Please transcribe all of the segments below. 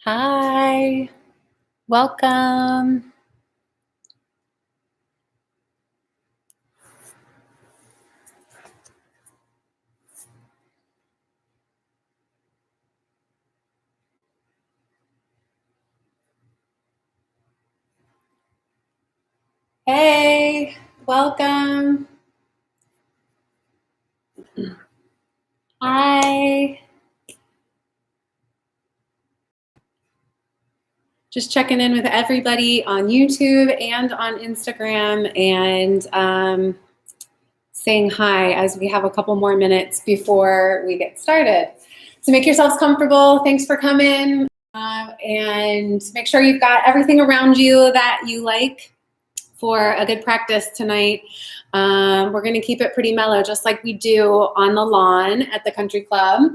Hi, welcome. Hey, welcome. Hi. Just checking in with everybody on YouTube and on Instagram and saying hi as we have a couple more minutes before we get started. So make yourselves comfortable. Thanks for coming. And make sure you've got everything around you that you like for a good practice tonight. We're going to keep it pretty mellow, just like we do on the lawn at the country club.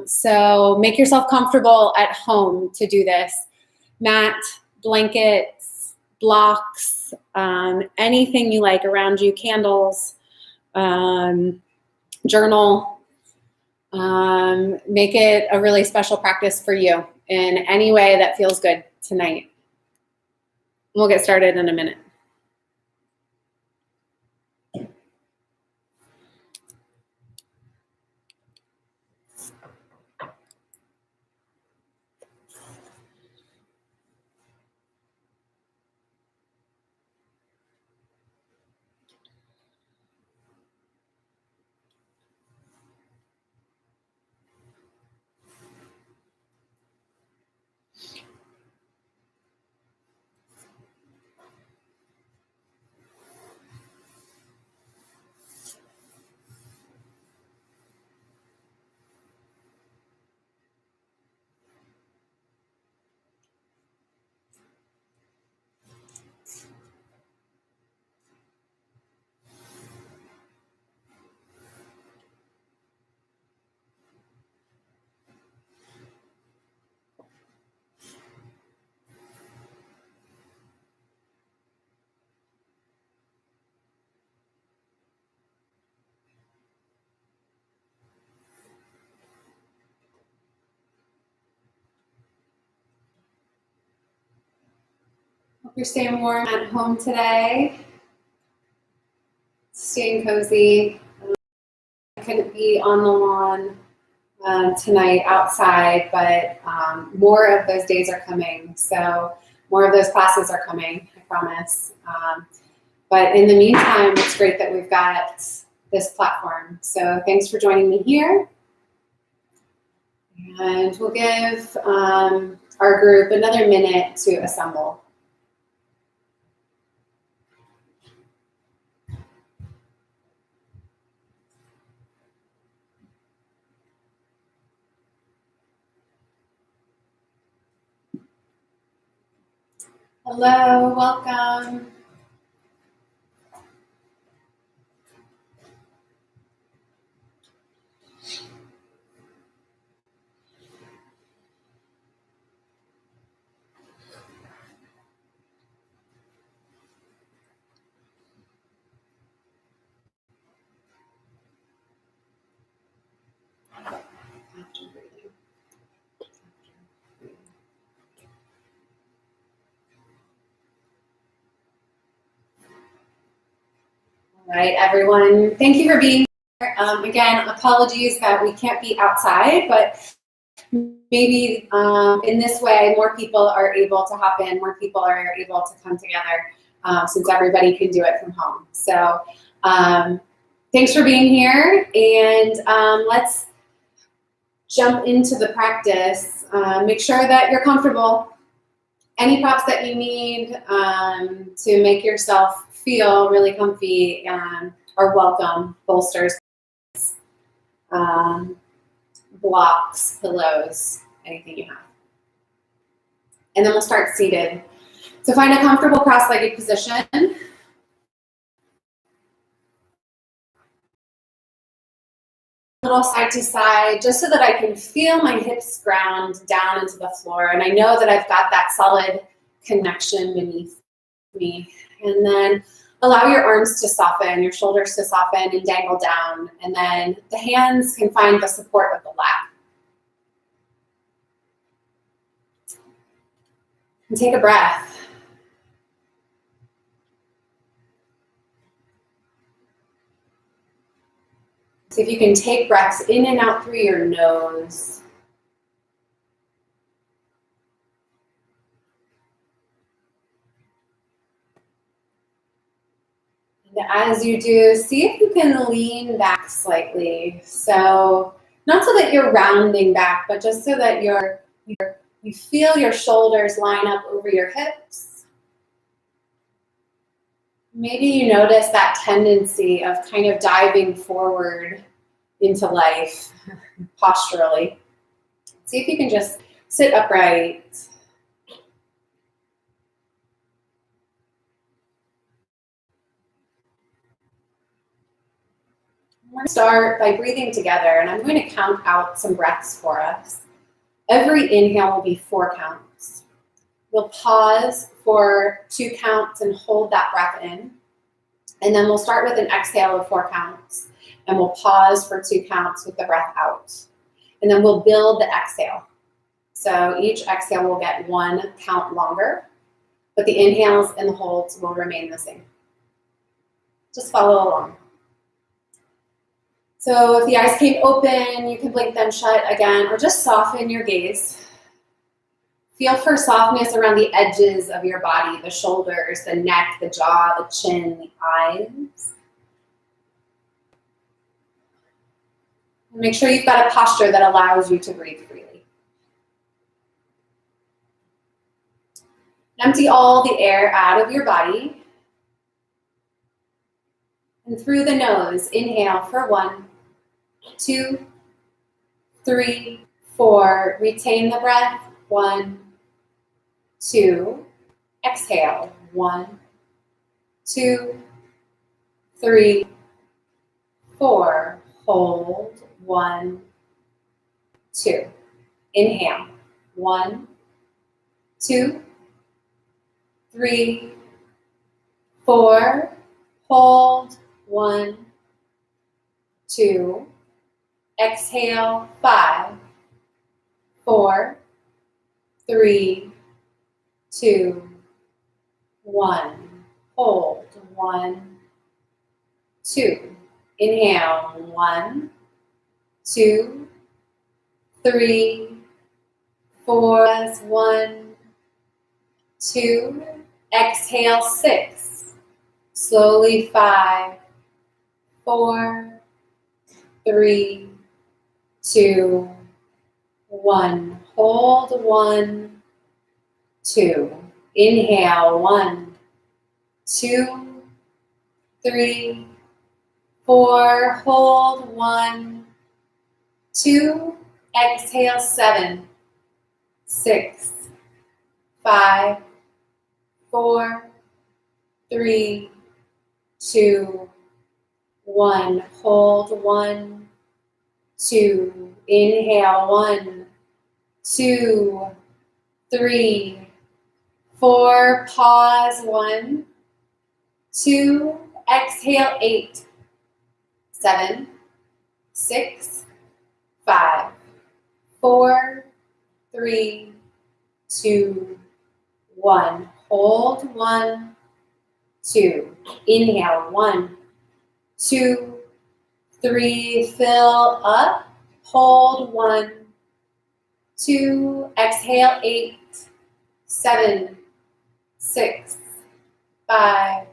So make yourself comfortable at home to do this. Mat, blankets, blocks, anything you like around you, candles, journal. Make it a really special practice for you in any way that feels good tonight. We'll get started in a minute. Hope you're staying warm at home today. Staying cozy. I couldn't be on the lawn tonight outside, but more of those days are coming. So more of those classes are coming, I promise. But in the meantime, it's great that we've got this platform. So thanks for joining me here. And we'll give our group another minute to assemble. Hello, welcome. All right, everyone, thank you for being here. Again, apologies that we can't be outside, but maybe in this way, more people are able to hop in, more people are able to come together since everybody can do it from home. So thanks for being here, and let's jump into the practice. Make sure that you're comfortable. Any props that you need to make yourself feel really comfy are welcome. Bolsters, blocks, pillows, anything you have. And then we'll start seated. So find a comfortable cross-legged position. A little side to side, just so that I can feel my hips ground down into the floor. And I know that I've got that solid connection beneath me. And then allow your arms to soften, your shoulders to soften and dangle down. And then the hands can find the support of the lap. And take a breath. See if you can take breaths in and out through your nose. And as you do, see if you can lean back slightly. So not so that you're rounding back, but just so that you feel your shoulders line up over your hips. Maybe you notice that tendency of kind of diving forward into life posturally. See if you can just sit upright. We're going to start by breathing together, and I'm going to count out some breaths for us. Every inhale will be 4 counts. We'll pause for 2 counts and hold that breath in. And then we'll start with an exhale of 4 counts. And we'll pause for 2 counts with the breath out. And then we'll build the exhale. So each exhale will get 1 count longer, but the inhales and the holds will remain the same. Just follow along. So if the eyes came open, you can blink them shut again, or just soften your gaze. Feel for softness around the edges of your body, the shoulders, the neck, the jaw, the chin, the eyes. And make sure you've got a posture that allows you to breathe freely. Empty all the air out of your body. And through the nose, inhale for 1, 2, 3, 4. Retain the breath. 1, 2. Exhale. 1, 2, 3, 4. Hold. 1, 2. Inhale. 1, 2, 3, 4. Hold. 1, 2. Exhale. 5, 4, 3, 2, 1. Hold. 1, 2. Inhale. 1, 2, 3, 4. 1, 2. Exhale. 6. Slowly. 5, 4, 3, 2, 1. Hold. 1, 2. Inhale. 1, 2, 3, 4. Hold. 1, 2. Exhale. 7, 6, 5, 4, 3, 2, 1. Hold. 1, 2. Inhale. 1, 2, 3, 4. Pause. 1, 2. Exhale. 8, 7, 6, 5, 4, 3, 2, 1. Hold. 1, 2. Inhale. 1, 2, 3. Fill up. Hold. 1, 2. Exhale. 8, 7, 6, 5,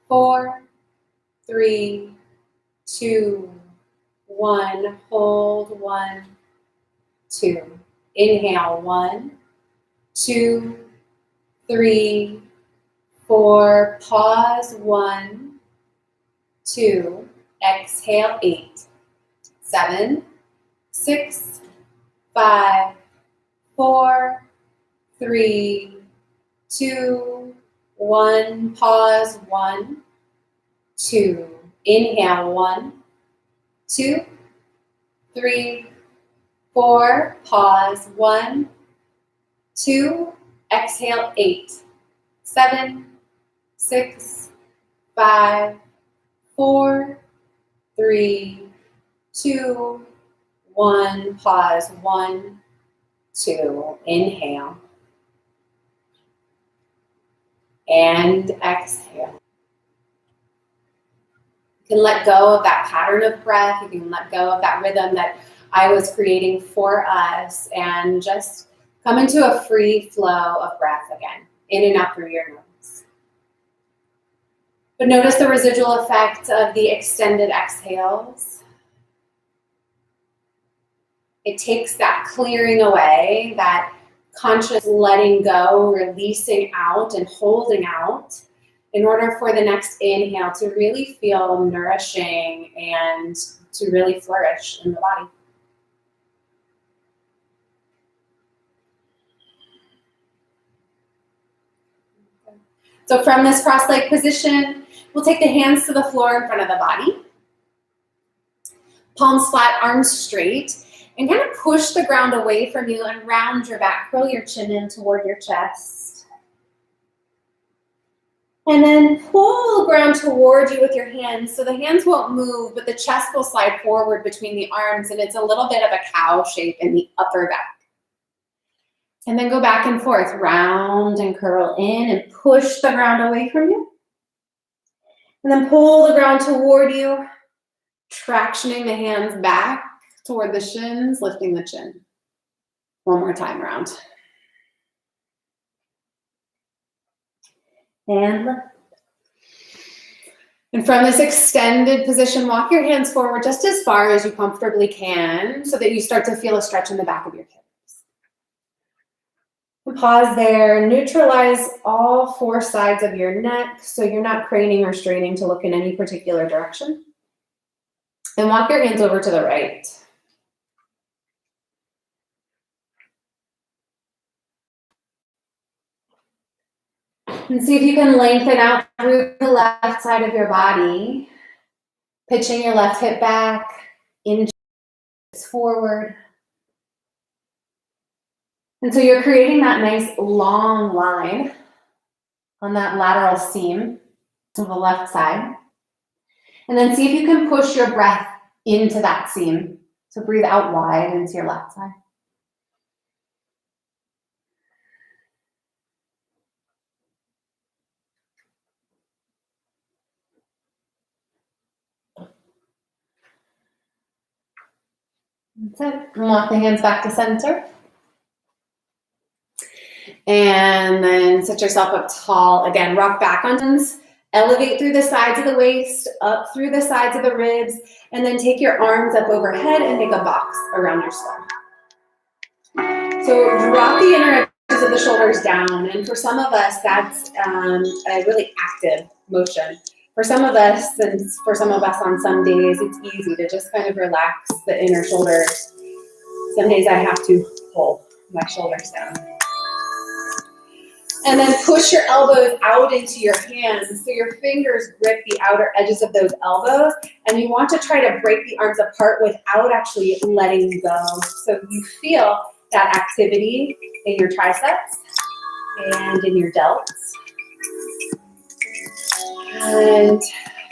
4, 3, 2, 1. Hold. 1, 2. Inhale. 1, 2, 3, 4. Pause. 1, 2. Exhale. 8, 7, 6, 5, 4, 3, 2, 1. Pause. 1, 2. Inhale. 1, 2, 3, 4. Pause. 1, 2. Exhale. 8, 7, 6, 5, 4, 3, 2, 1. Pause. 1, 2. Inhale. And exhale. You can let go of that pattern of breath. You can let go of that rhythm that I was creating for us and just come into a free flow of breath again, in and out through your nose. But notice the residual effect of the extended exhales. It takes that clearing away, that conscious letting go, releasing out and holding out in order for the next inhale to really feel nourishing and to really flourish in the body. So from this cross-leg position, we'll take the hands to the floor in front of the body. Palms flat, arms straight, and kind of push the ground away from you and round your back. Curl your chin in toward your chest. And then pull the ground toward you with your hands. So the hands won't move, but the chest will slide forward between the arms, and it's a little bit of a cow shape in the upper back. And then go back and forth, round and curl in and push the ground away from you. And then pull the ground toward you, tractioning the hands back toward the shins, lifting the chin. One more time, round. And lift. And from this extended position, walk your hands forward just as far as you comfortably can so that you start to feel a stretch in the back of your hips. Pause there, neutralize all four sides of your neck so you're not craning or straining to look in any particular direction. And walk your hands over to the right. And see if you can lengthen out through the left side of your body, pitching your left hip back, inches forward. And so you're creating that nice long line on that lateral seam to the left side. And then see if you can push your breath into that seam. So breathe out wide into your left side. That's it. And walk the hands back to center. And then set yourself up tall. Again, rock back on hands. Elevate through the sides of the waist, up through the sides of the ribs, and then take your arms up overhead and make a box around your skull. So drop the inner edges of the shoulders down. And for some of us, that's a really active motion. For some of us, and for some of us on some days, it's easy to just kind of relax the inner shoulders. Some days I have to pull my shoulders down. And then push your elbows out into your hands so your fingers grip the outer edges of those elbows. And you want to try to break the arms apart without actually letting go. So you feel that activity in your triceps and in your delts. And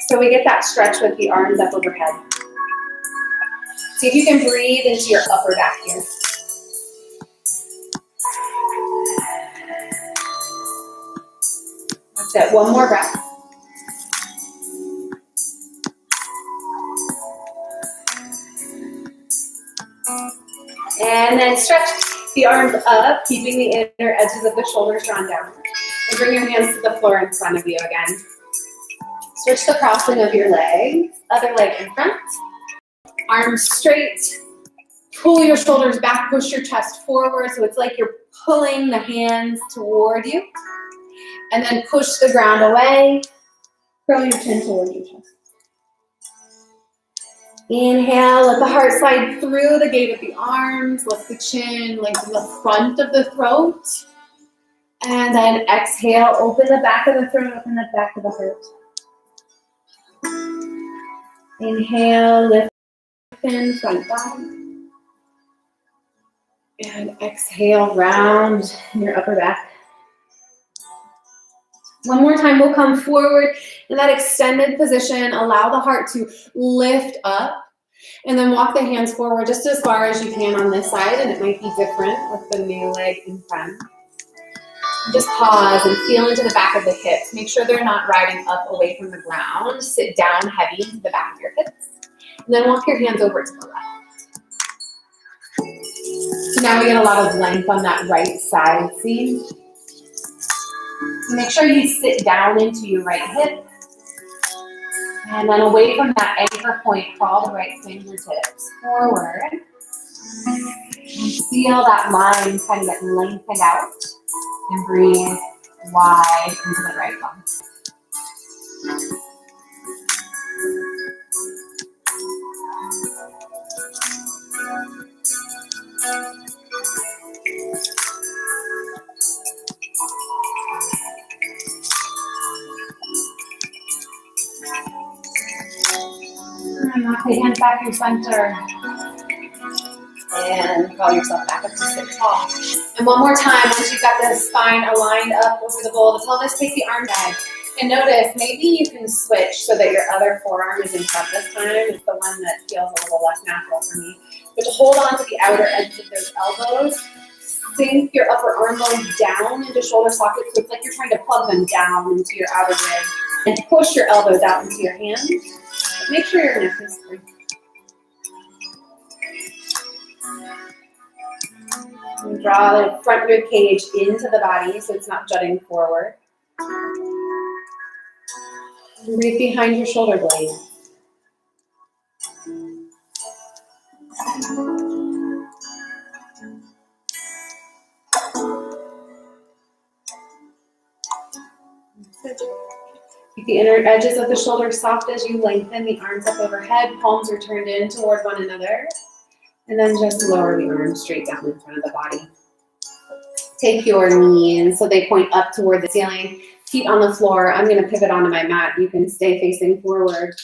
so we get that stretch with the arms up overhead. See if you can breathe into your upper back here. That's it. One more breath. And then stretch the arms up, keeping the inner edges of the shoulders drawn down. And bring your hands to the floor in front of you again. Switch the crossing of your legs. Other leg in front. Arms straight. Pull your shoulders back, push your chest forward. So it's like you're pulling the hands toward you. And then push the ground away. Curl your chin towards your chest. Inhale, let the heart slide through the gate of the arms. Lift the chin, lengthen the front of the throat. And then exhale, open the back of the throat, open the back of the heart. Inhale, lift front body. And exhale, round your upper back. One more time, we'll come forward in that extended position. Allow the heart to lift up. And then walk the hands forward just as far as you can on this side. And it might be different with the new leg in front. Just pause and feel into the back of the hips. Make sure they're not riding up away from the ground. Sit down heavy into the back of your hips. And then walk your hands over to the left. So now we get a lot of length on that right side seam. So make sure you sit down into your right hip. And then away from that anchor point, crawl the right fingertips forward. And feel that line kind of get lengthened out. And breathe wide into the right bum. And knock the hands back through center. And call yourself back up to sit tall. And one more time, once you've got the spine aligned up over the bowl of the pelvis, take the arm down. And notice, maybe you can switch so that your other forearm is in front this time. It's the one that feels a little less natural for me. But to hold on to the outer edge of those elbows, sink your upper arm bone down into shoulder sockets. So it's like you're trying to plug them down into your outer rib. And push your elbows out into your hands. But make sure your neck is free. And draw the front rib cage into the body so it's not jutting forward. And breathe behind your shoulder blade. Keep the inner edges of the shoulders soft as you lengthen the arms up overhead. Palms are turned in toward one another. And then just lower the arms straight down in front of the body. Take your knees so they point up toward the ceiling. Feet on the floor. I'm going to pivot onto my mat. You can stay facing forward.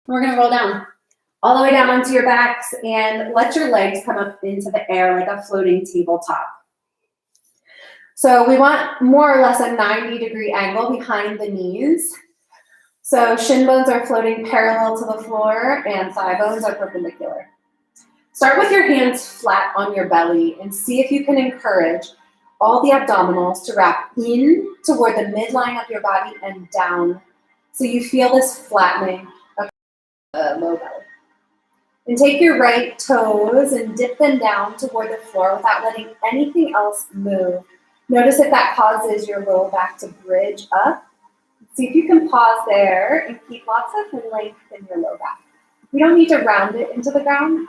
We're going to roll down. All the way down onto your backs and let your legs come up into the air like a floating tabletop. So we want more or less a 90-degree angle behind the knees. So shin bones are floating parallel to the floor and thigh bones are perpendicular. Start with your hands flat on your belly and see if you can encourage all the abdominals to wrap in toward the midline of your body and down. So you feel this flattening of the low belly. And take your right toes and dip them down toward the floor without letting anything else move. Notice if that causes your low back to bridge up. See if you can pause there and keep lots of length in your low back. We don't need to round it into the ground,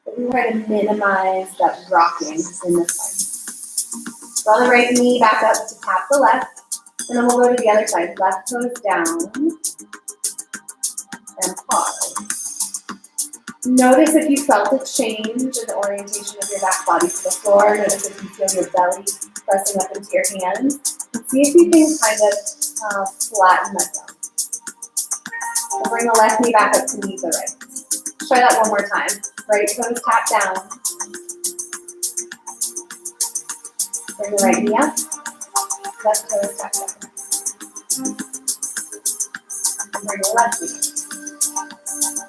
but we try to minimize that rocking in this one. Draw the right knee back up to tap the left, and then we'll go to the other side. Left toes down, and pause. Notice if you felt a change in the orientation of your back body to the floor. Notice if you feel your belly pressing up into your hands. And see if you can kind of flatten that down. We'll bring the left knee back up to meet the right. Try that one more time. Right toes tap down. Bring the right knee up. Left toes tap down. And bring the left knee up.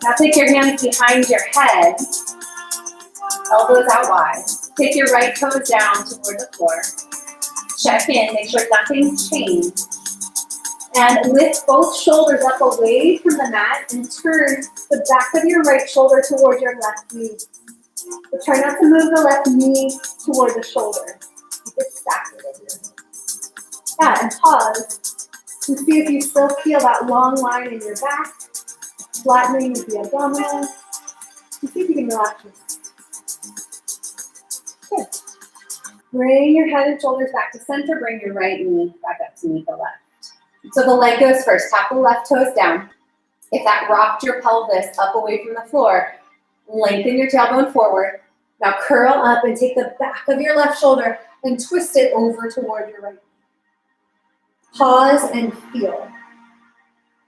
Now take your hands behind your head, elbows out wide. Take your right toes down toward the floor. Check in, make sure nothing's changed. And lift both shoulders up away from the mat and turn the back of your right shoulder toward your left knee. But try not to move the left knee toward the shoulder. Keep it stacked with it. Yeah, and pause and see if you still feel that long line in your back. Flattening with the abdominals. And see if you can relax your Good. Bring your head and shoulders back to center. Bring your right knee back up to meet the left. So the leg goes first. Tap the left toes down. If that rocked your pelvis up away from the floor, lengthen your tailbone forward. Now curl up and take the back of your left shoulder and twist it over toward your right knee. Pause and feel.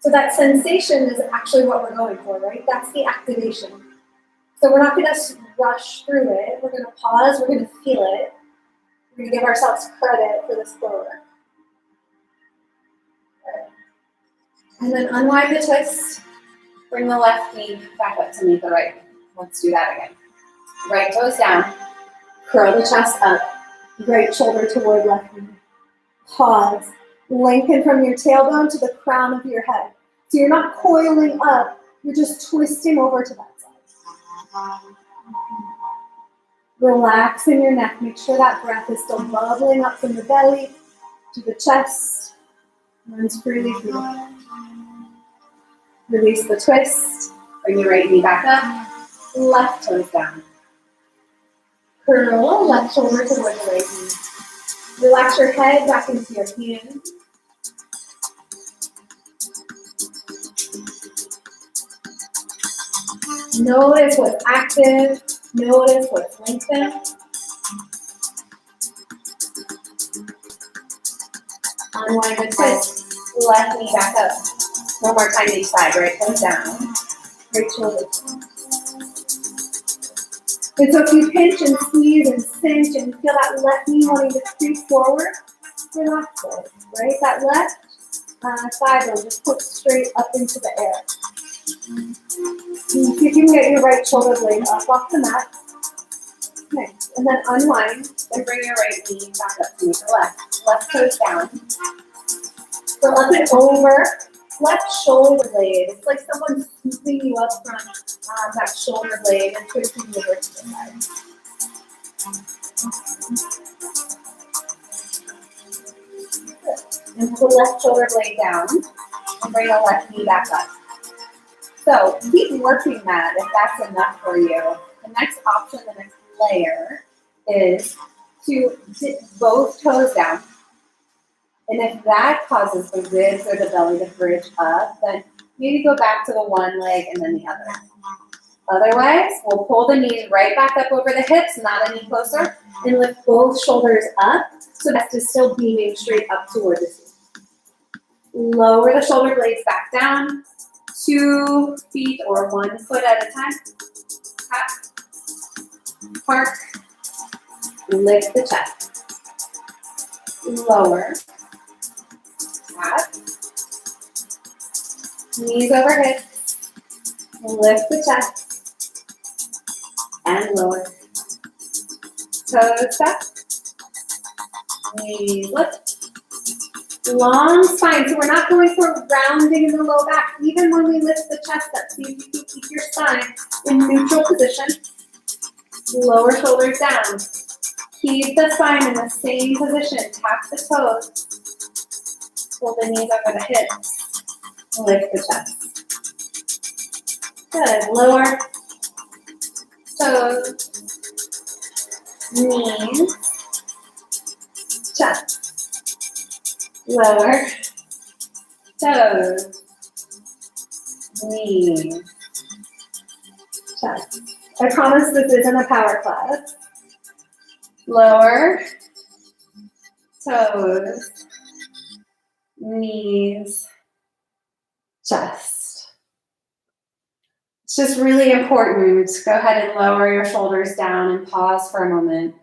So that sensation is actually what we're going for, right? That's the activation. So we're not going to rush through it. We're going to pause. We're going to feel it. We're going to give ourselves credit for this flow work. And then unwind the twist. Bring the left knee back up to meet the right. Let's do that again. Right toes down. Curl the chest up. Right shoulder toward left knee. Pause. Lengthen from your tailbone to the crown of your head. So you're not coiling up, you're just twisting over to that side. Relax in your neck. Make sure that breath is still bubbling up from the belly to the chest. Runs freely through the head. Release the twist. Bring your right knee back up. Left toes down. Curl left shoulder toward the right knee. Relax your head back into your hands. Notice what's active. Notice what's lengthened. Unwind the twist. Left knee back up. One more time each side. Right toes down. Right shoulder. And so if you pinch and squeeze and cinch and feel that left knee wanting to creep forward, relax it, right? That left thigh bone just put straight up into the air. See if you can get your right shoulder blade up off the mat. Nice. And then unwind. Then bring your right knee back up to meet the left. Left toes down. Flip it over. Left shoulder blade. It's like someone scooping you up from that shoulder blade and twisting you over to the side. And pull the left shoulder blade down. And bring the left knee back up. So keep working that if that's enough for you. The next option, the next layer, is to dip both toes down. And if that causes the ribs or the belly to bridge up, then maybe go back to the one leg and then the other. Otherwise, we'll pull the knees right back up over the hips, not any closer, and lift both shoulders up so that is still beaming straight up toward the ceiling. Lower the shoulder blades back down, 2 feet or 1 foot at a time. Tap, park, lift the chest. Lower. Tap. Knees over hips. Lift the chest. And lower. Toes up. Knees lift. Long spine. So we're not going for rounding in the low back. Even when we lift the chest up, see if you can keep your spine in neutral position. Lower shoulders down. Keep the spine in the same position. Tap the toes. Pull the knees over the hips. Lift the chest. Good. Lower. Toes. Knees. Chest. Lower. Toes. Knees. Chest. I promise this isn't a power class. Lower. Toes. Knees. Chest. It's just really important. Go ahead and lower your shoulders down and pause for a moment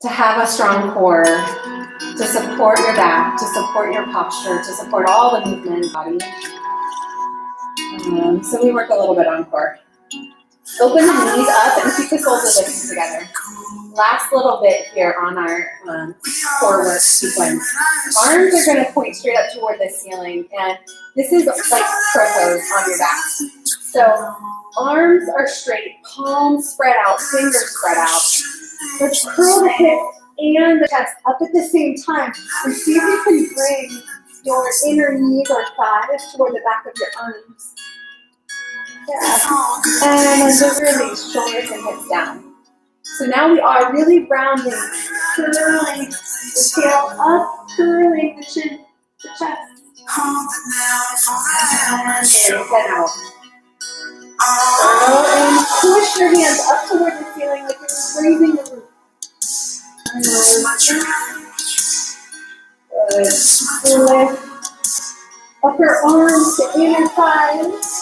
to have a strong core, to support your back, to support your posture, to support all the movement in the body. So we work a little bit on core. Open the knees up and keep the soles of the hips together. Last little bit here on our core work sequence. Arms are going to point straight up toward the ceiling, and this is like crow pose on your back. So arms are straight, palms spread out, fingers spread out. Let's curl the hips and the chest up at the same time, and see if you can bring your inner knees or thighs toward the back of your arms. Yeah. And then just release, shoulders and hips down. So now we are really rounding, curling the tail up, curling the chin, the chest. And in, get out. Curl and push your hands up toward the ceiling like you're raising the roof. And good. Lift upper arms to inner thighs.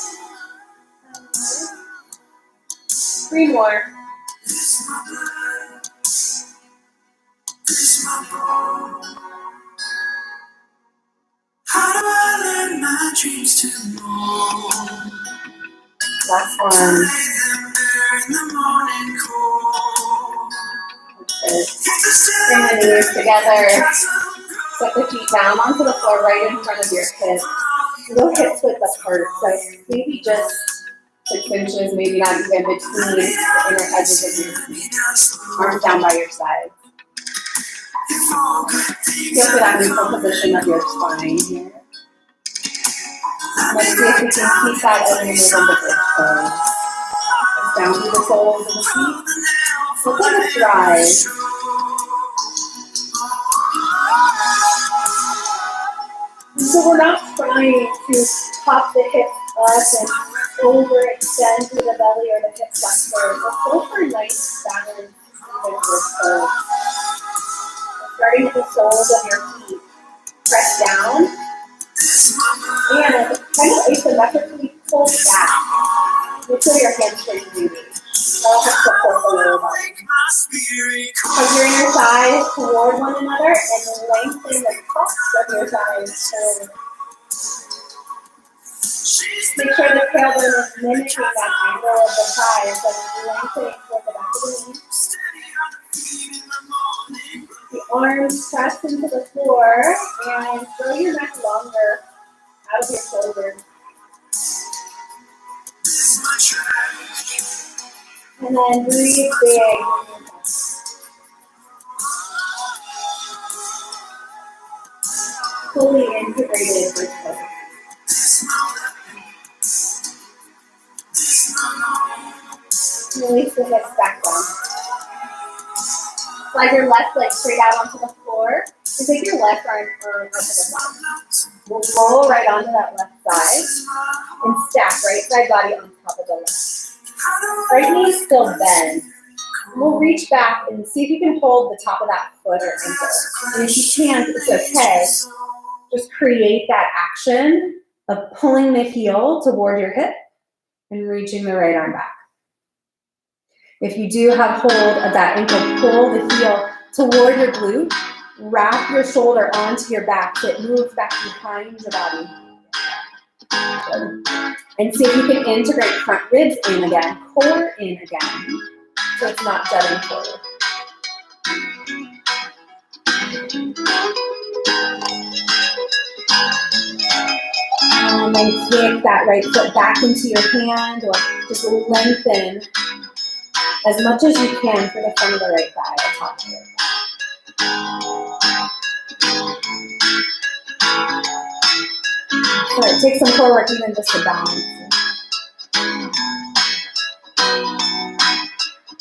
3 more. How do I learn my dreams to move? Last one. In the morning cool. Good. Bring the knees together. Put the feet down onto the floor right in front of your hips. No hips width apart, so maybe just 6 inches, maybe not even between the inner edges of your feet. Arms down by your side. Feel for that neutral position of your spine here. Let's see if we can keep that as we move into bridge pose. Down through the soles of the feet. Look like a thrive. So we're not trying to pop the hips up and overextend through the belly or the hip flexor. Let's go for a nice balance with this pose. Starting with the soles of your feet. Press down. And kind of asymmetrically pull back. Make sure your hamstrings moving. That'll help support the lower body. Hug your inner thighs toward one another and lengthen the tops of your thighs forward. Make sure the tailbone is mimicking that angle of the thighs, so lengthening toward the back of the knee. The arms press into the floor and throw your neck longer out of your shoulders. And then breathe big. Fully integrated bridge pose. Release the hips back down. Slide your left leg straight out onto the floor and take your left arm onto the top. We'll roll right onto that left side and stack right side body on top of the left. Right knee still bend. We'll reach back and see if you can hold the top of that foot or ankle. And if you can't, it's okay. Just create that action of pulling the heel toward your hip and reaching the right arm back. If you do have hold of that ankle, pull the heel toward your glute. Wrap your shoulder onto your back so it moves back behind your body. And see if you can integrate front ribs in again, core in again, so it's not jutting forward. And then kick that right foot back into your hand or just lengthen as much as you can for the front of the right thigh or top of your thigh. So it takes some core work even just to balance.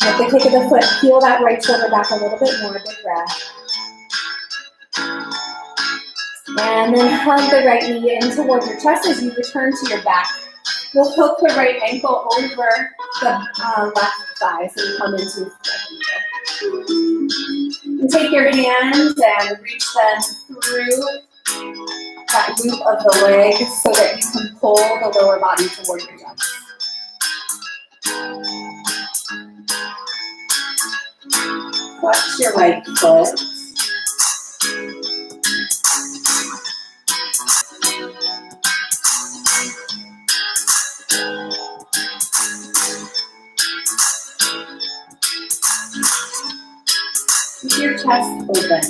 With the kick of the foot, peel that right shoulder back a little bit more, big breath. And then hug the right knee in toward your chest as you return to your back. We'll hook the right ankle over the left thigh so you come into a and take your hands and reach them through that loop of the leg so that you can pull the lower body toward your chest. Flex your right foot. Keep your chest open.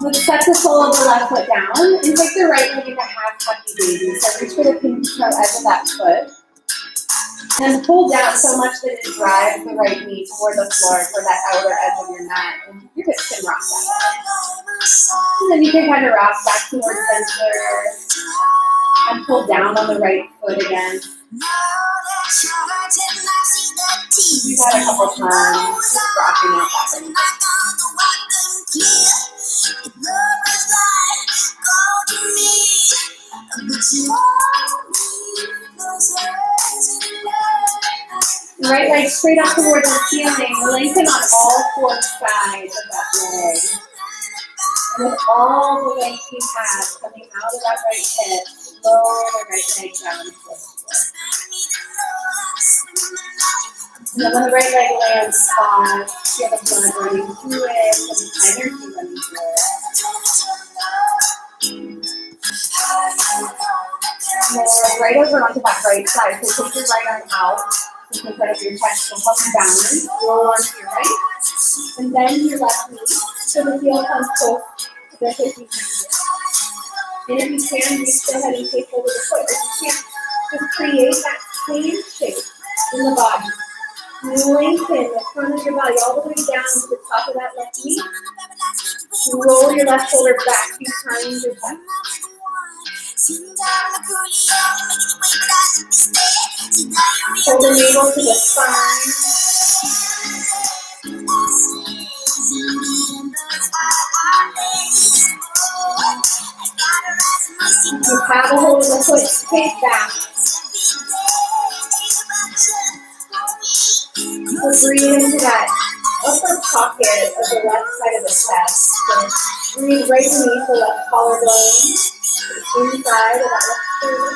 Let's set the sole of the left foot down and take the right leg into half tucky baby. So reach for the pinky toe edge of that foot. And pull down so much that it drives the right knee toward the floor for that outer edge of your mat. And your hips can rock that way. And then you can kind of rock back towards center and pull down on the right foot again. Do that a couple times, just rocking it back and forth. Right leg straight up towards the ceiling. Lengthen on all 4 sides of that leg. And with all the length you have coming out of that right hip, lower the right leg down towards the floor. And then when the right leg lands flat, feel the blood running through it, and the energy running through it. More right over onto that right side. So take your right arm out. You can put up your chest and help you balance. Roll onto your right. And then your left knee. So the heel comes close to the hip behind you. And if you can, reach ahead and take over the foot. If you can't, just create that same shape in the body. Lengthen the front of your body all the way down to the top of that left knee. Roll your left shoulder back behind your head. Hold the navel to the spine. You have a hold of the foot, take back. So breathe into that upper pocket of the left side of the chest. So breathe right beneath the left collarbone, inside of that left shoulder.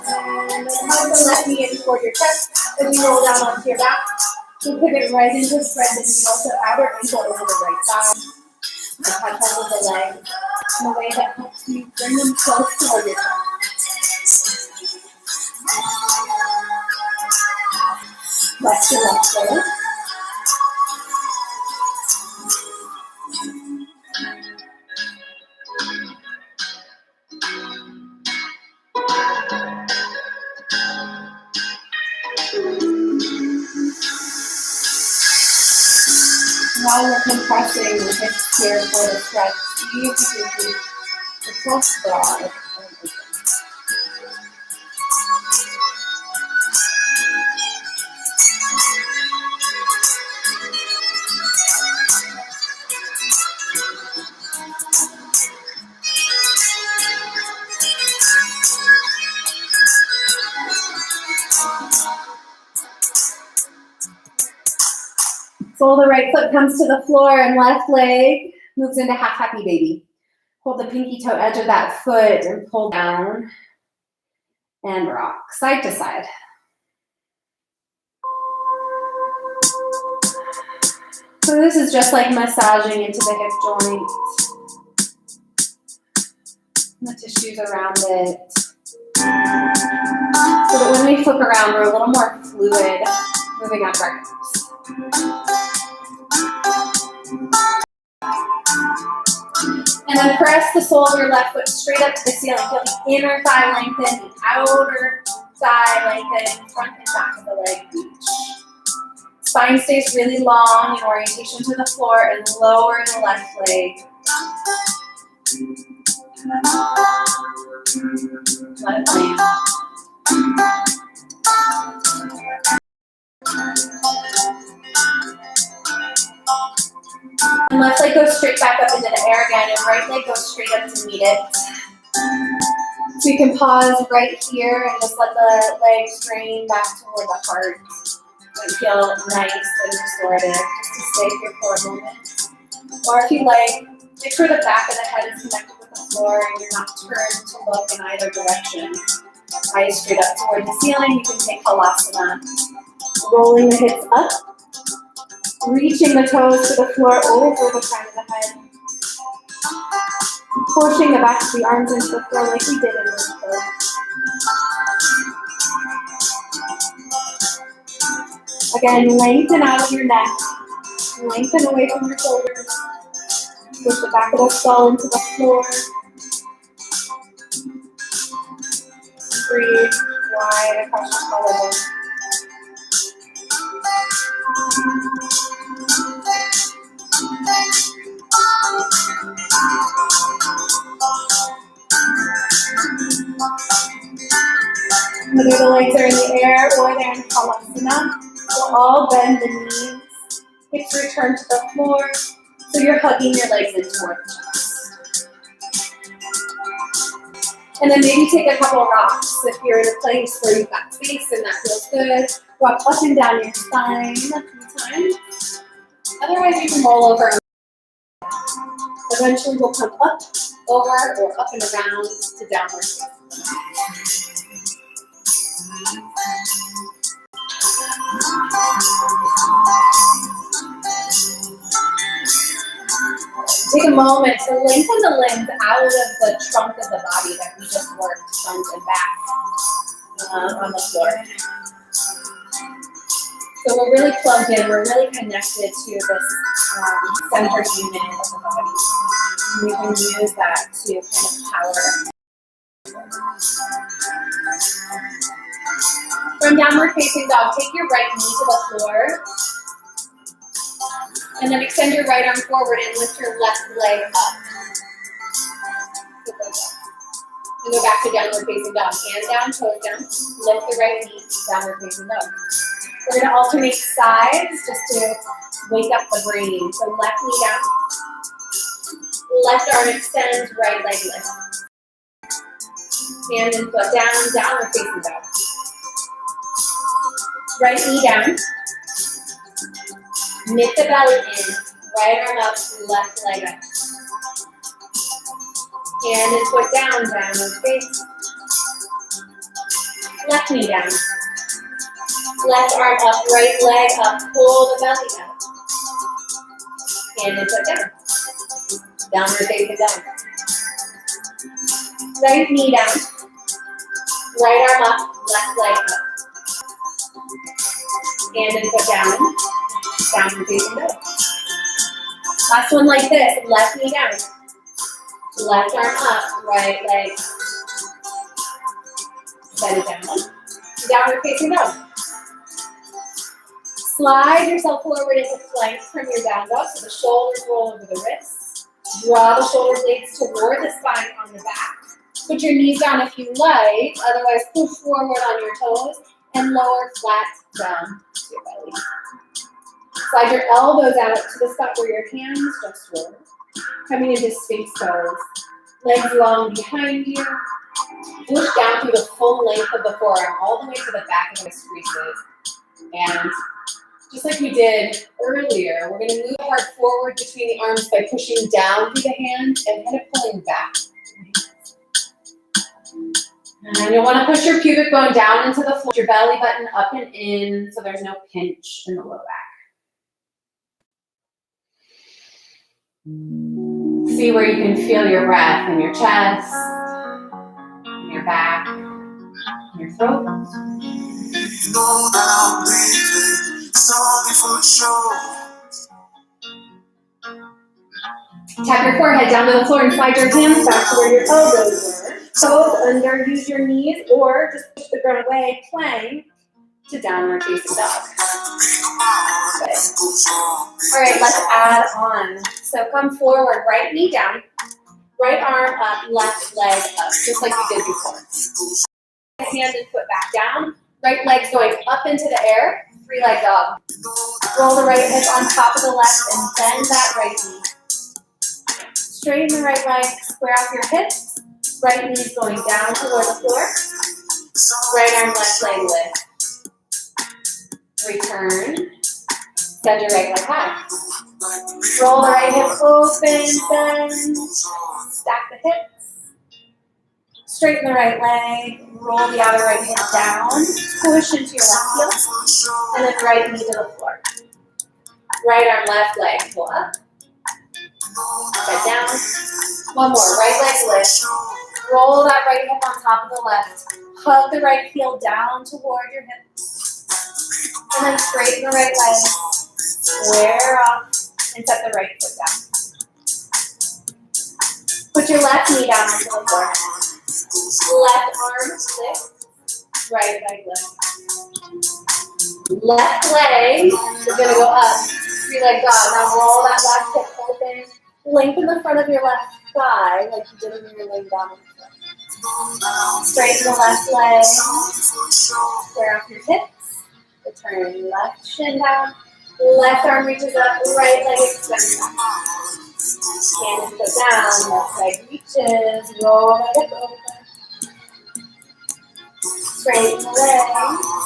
And then hug the left knee in toward your chest as you roll down onto your back. So pivot right into spread the knee, also outer ankle over the right side. And touch over the leg in a way that helps you bring them close toward your chest. Flex your left shoulder. While you're compressing the hips here for the stretch, see if you can keep the chest broad and open. So the right foot comes to the floor and left leg moves into half happy baby. Hold the pinky toe edge of that foot and pull down and rock side to side. So this is just like massaging into the hip joint, the tissues around it. So that when we flip around, we're a little more fluid, moving up our hips. And then press the sole of your left foot straight up to the ceiling. Feel the inner thigh lengthen, the outer thigh lengthen, front and back of the leg each. Spine stays really long in orientation to the floor and lower the left leg. Let it land. And left leg goes straight back up into the air again, and right leg goes straight up to meet it. So you can pause right here and just let the leg strain back toward the heart. It feel nice and restorative just to stay here for a moment. Or if you like, make sure the back of the head is connected with the floor and you're not turned to look in either direction. Eyes straight up toward the ceiling. You can take Halasana. Rolling the hips up. Reaching the toes to the floor over the crown of the head. Pushing the backs of the arms into the floor like we did in this pose. Again, lengthen out of your neck. Lengthen away from your shoulders. Push the back of the skull into the floor. Breathe wide across your collarbone. Whether the legs are in the air or they're in Halasana, we'll all bend the knees. Hips return to the floor, so you're hugging your legs in toward the chest. And then maybe take a couple rocks if you're in a place where you've got space and that feels good. Rock up and down your spine a few times. Otherwise, you can roll over. Eventually, we'll come up, over, or up and around to downward facing. Take a moment to lengthen the limbs out of the trunk of the body that we just worked front and back on the floor. So we're really plugged in, we're really connected to this centered unit of the body. And we can use that to kind of power. From downward facing dog, take your right knee to the floor. And then extend your right arm forward and lift your left leg up. And go back to downward facing dog. Hands down, toes down. Lift the right knee, downward facing dog. We're going to alternate sides just to wake up the brain. So left knee down. Left arm extends, right leg lift. Hand and foot down, downward facing dog. Right knee down. Knit the belly in. Right arm up, left leg up. Hand and foot down, downward face. Left knee down. Left arm up, right leg up, pull the belly out. Hand and foot down. Downward facing dog. Right knee down. Right arm up, left leg up. Hand and foot down. Downward facing dog. Last one like this. Left knee down. Left arm up, right leg up. Set it down. Downward facing dog. Slide yourself forward into plank from your down dog so the shoulders roll over the wrists. Draw the shoulder blades toward the spine on the back. Put your knees down if you like, otherwise push forward on your toes and lower flat down to your belly. Slide your elbows out to the spot where your hands just were. Coming into sphinx pose. Legs long behind you. Push down through the full length of the forearm, all the way to the back of the creases. And just like we did earlier, we're going to move the heart forward between the arms by pushing down through the hands and kind of pulling back. And you'll want to push your pubic bone down into the floor, your belly button up and in so there's no pinch in the low back. See where you can feel your breath in your chest, in your back, in your throat. You know that I'm leaving. Sorry for sure. Tap your forehead down to the floor and slide your hands back to where your elbows were. Toes under, use your knees, or just push the ground away, plank to downward facing dog. Good. All right, let's add on. So come forward, right knee down, right arm up, left leg up, just like we did before. Hand and foot back down, right leg's going up into the air, three-leg dog. Roll the right hip on top of the left and bend that right knee. Straighten the right leg, square off your hips. Right knee going down toward the floor. Right arm, left leg lift. Return. Send your right leg high. Roll the right hip open, bend. Stack the hips. Straighten the right leg. Roll the outer right hip down. Push into your left heel. And then right knee to the floor. Right arm, left leg. Pull up. Set down. One more. Right leg lift. Roll that right hip on top of the left. Hug the right heel down toward your hips. And then straighten the right leg. Square off and set the right foot down. Put your left knee down onto the floor. Left arm lift. Right leg lift. Left leg is going to go up. Three-leg dog. Now roll that left hip open. Lengthen the front of your left thigh like you did when you were laying down on the floor. Straighten the left leg. Square off your hips. Return left shin down. Left arm reaches up. Right leg extends back. Hand and foot down. Left leg reaches. Roll that hip open. Straighten the leg.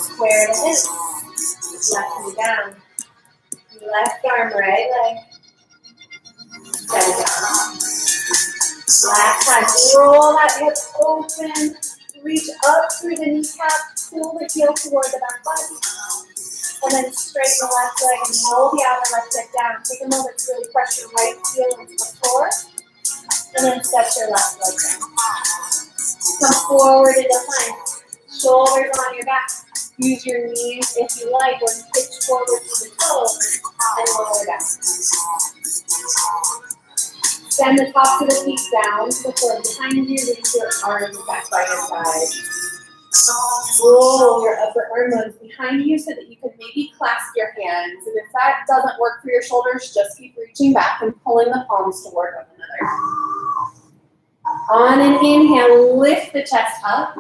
Square the hips. Left knee down. Left arm, right leg. Set it down. Last time, roll that hip open, Reach up through the kneecap, pull the heel toward the back body. And then straighten the left leg and roll the outer left leg down. Take a moment to really press your right heel into the floor. And then step your left leg down. Come forward into plank. Shoulders on your back. Use your knees if you like, or pitch forward to the toes and lower down. Send the tops of the feet down to the floor behind you. Reach your arms back by your side. Roll your upper arm bones behind you so that you can maybe clasp your hands. And if that doesn't work for your shoulders, just keep reaching back and pulling the palms toward one another. On an inhale, lift the chest up.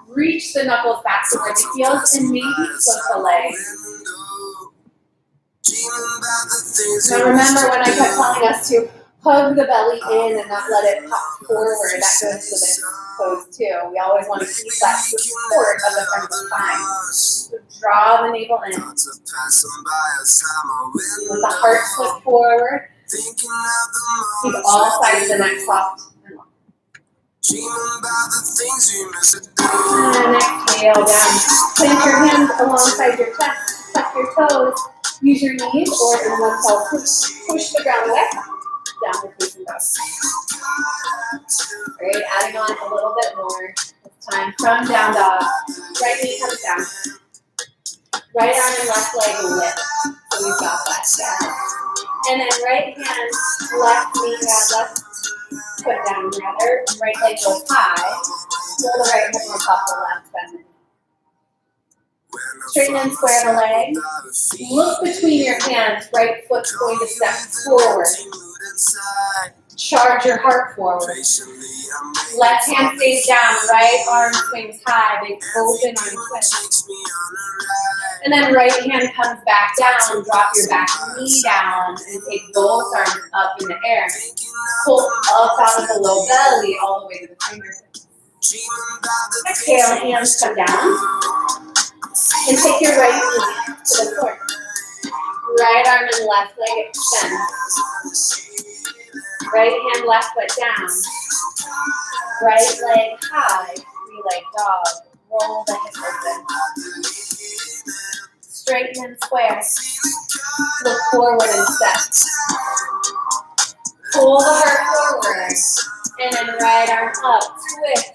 Reach the knuckles back toward the heels and maybe flip the legs. Now remember when I kept telling us to hug the belly in and not let it pop forward, that goes to this pose too. We always want to keep that support of the front of the spine. So draw the navel in. Let the heart slip forward. Keep all sides of the neck soft and long. And exhale down. Plant your hands alongside your chest. Tuck your toes. Use your knees or in one fell push the ground away. Downward facing dog. Great, adding on a little bit more. This time from down dog. Right knee comes down. Right arm and left leg lift. So we've got that down. And then right hand, left knee, left foot down rather. Right leg goes high. Pull the right hip on top of the left bend. Straighten and square the leg. Look between your hands. Right foot's going to step forward. Charge your heart forward. Left hand stays down. Right arm swings high. Big open arm twist. And then right hand comes back down. Drop your back knee down and take both arms up in the air. Pull up out of the low belly all the way to the fingertips. Exhale, hands come down. And take your right knee to the floor. Right arm and left leg extend. Right hand, left foot down. Right leg high, 3-leg dog. Roll the hip open. Straighten and square. Look forward and step. Pull the heart forward. And then right arm up, twist.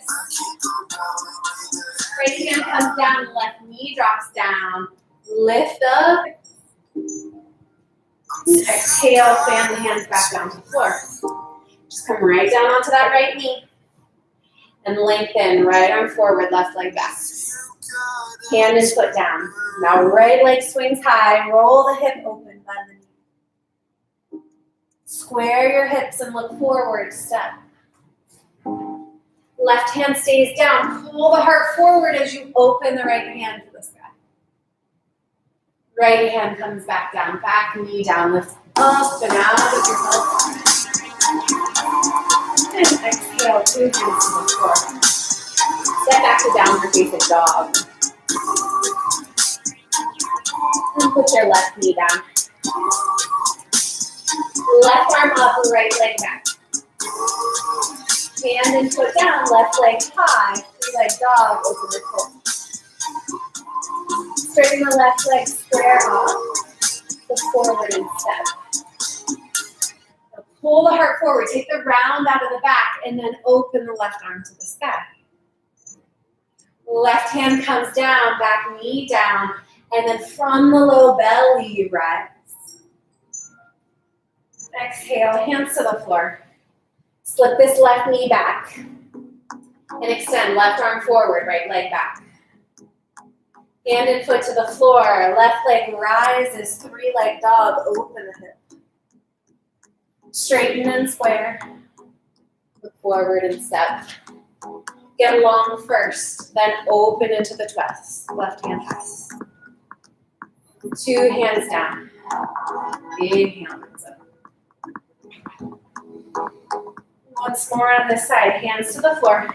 Right hand comes down, left knee drops down. Lift up. Exhale, fan the hands back down to the floor. Just come right down onto that right knee. And lengthen, right arm forward, left leg back. Hand and foot down. Now right leg swings high, roll the hip open, bend the knee. Square your hips and look forward, step. Left hand stays down. Pull the heart forward as you open the right hand to the sky. Right hand comes back down. Back knee down. Lift up and out of yourself. And exhale, 2 hands to the floor. Step back to downward facing dog. And put your left knee down. Left arm up, right leg back. Hand and foot down, left leg high, 3-leg dog, open the foot. Straighten the left leg square off, go forward and step. Now pull the heart forward, take the round out of the back, and then open the left arm to the sky. Left hand comes down, back knee down, and then from the low belly you rise. Exhale, hands to the floor. Slip this left knee back and extend left arm forward, right leg back. Hand and foot to the floor, left leg rises, 3-leg dog, open the hip. Straighten and square. Look forward and step. Get long first, then open into the twist. Left hand pass. 2 hands down. Inhale, hands up. Once more on this side, hands to the floor.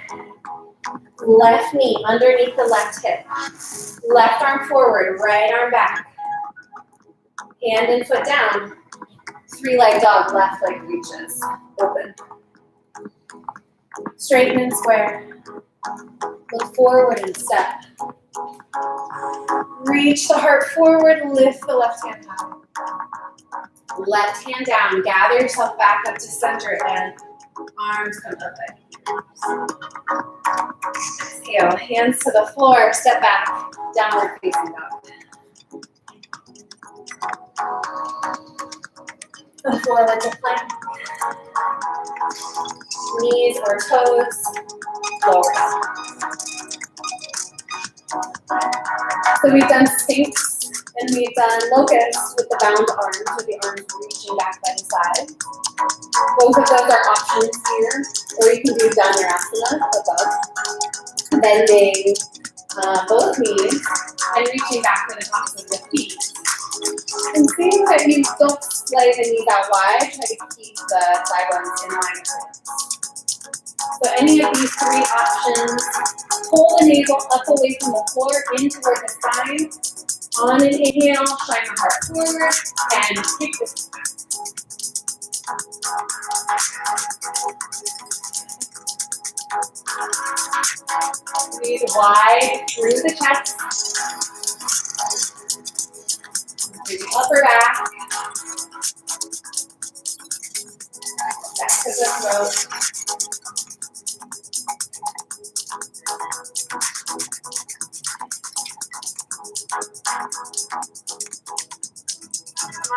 Left knee underneath the left hip. Left arm forward, right arm back. Hand and foot down. 3-leg dog, left leg reaches. Open. Straighten and square. Look forward and step. Reach the heart forward, lift the left hand high. Left hand down, gather yourself back up to center and arms come up like exhale, hands to the floor, step back, downward facing dog. Come forward to plank. Knees or toes, lower down. So we've done Sphinx and we've done Locust with the bound arms, with the arms reaching back by the side. Both of those are options here, or you can do Dhanurasana above, bending both knees and reaching back for the tops of the feet. And seeing that you don't splay the knees out wide, try to keep the thigh bones in line with it. So any of these three options, pull the navel up away from the floor in toward the spine. On an inhale, shine your heart forward and kick this back. Breathe wide through the chest. Through the upper back. Back to the throat.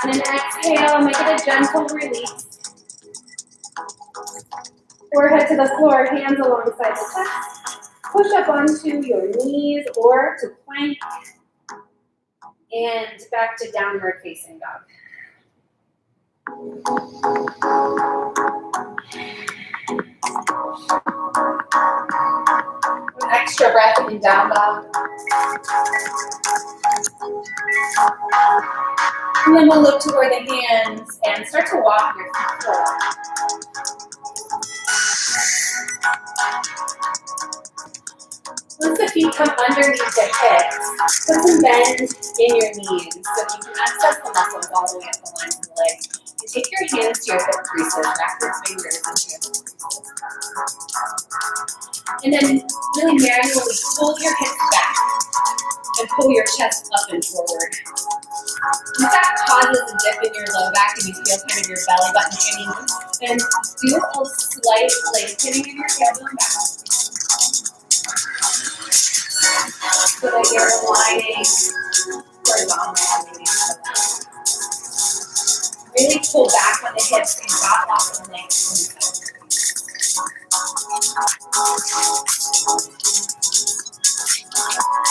On an exhale, make it a gentle release. Forehead to the floor, hands alongside the chest. Push up onto your knees or to plank. And back to downward facing dog. An extra breath in down dog. And then we'll look toward the hands and start to walk your feet forward. Once the feet come underneath the hips, put some bend in your knees so you can access the muscles all the way up the lines of the leg. And take your hands to your hip creases, backwards fingers into your hip creases. And then really manually pull your hips back and pull your chest up and forward. If that causes a dip in your low back and you feel kind of your belly button hanging, then do a slight lengthening in your tailbone back. So that you're aligning horizontally. Really pull back on the hips and drop off the legs.